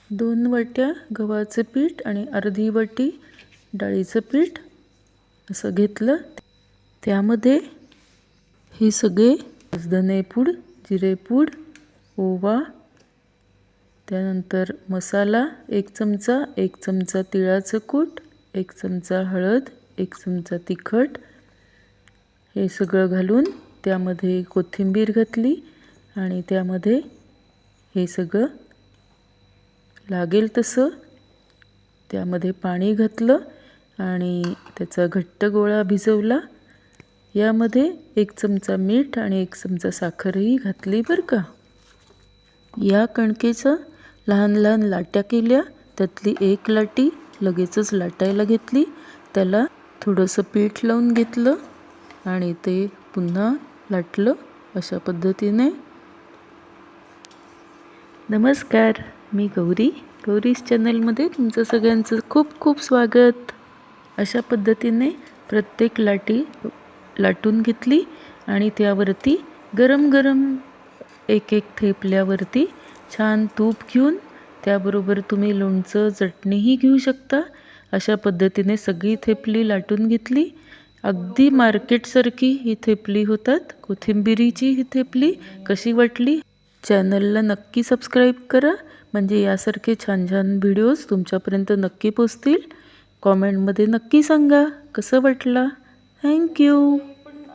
2 वाट्या गव्हाचं पीठ आणि अर्धी वाटी डाळीचं पीठ असं घेतलं। त्यामध्ये हे सगळे धनेपूड, जिरेपूड, ओवा, त्यानंतर मसाला 1 चमचा, 1 चमचा तिळाचं कूट, 1 चमचा हळद, 1 चमचा तिखट हे सगळं घालून त्यामध्ये कोथिंबीर घातली आणि त्यामध्ये हे सगळं लागेल तसं त्यामध्ये पाणी घातलं आणि त्याचा घट्ट गोळा भिजवला। यामध्ये 1 चमचा मीठ आणि 1 चमचा साखरही घातली बरं का। या कणकेचं लहान लहान लाट्या केल्या। त्यातली एक लाटी लगेचच लाटायला घेतली, त्याला थोडंसं पीठ लावून घेतलं आणि ते पुन्हा लाटलं अशा पद्धतीने। नमस्कार, मी गौरीज चॅनलमध्ये तुमचं सगळ्यांचं खूप खूप स्वागत। अशा पद्धतीने प्रत्येक लाटी लाटून घेतली आणि त्यावरती गरम गरम एक एक थेपल्यावरती छान तूप घेऊन त्याबरोबर तुम्ही लोणचं चटणीही घेऊ शकता। अशा पद्धतीने सगळी थेपली लाटून घेतली। अगदी मार्केटसारखी ही थेपली होतात। कोथिंबिरीची ही थेपली कशी वाटली? चॅनलला नक्की सबस्क्राईब करा, म्हणजे यासारखे छान छान व्हिडिओज तुमच्यापर्यंत नक्की पोहोचतील। कॉमेंटमध्ये नक्की सांगा कसं वाटलं। थँक्यू।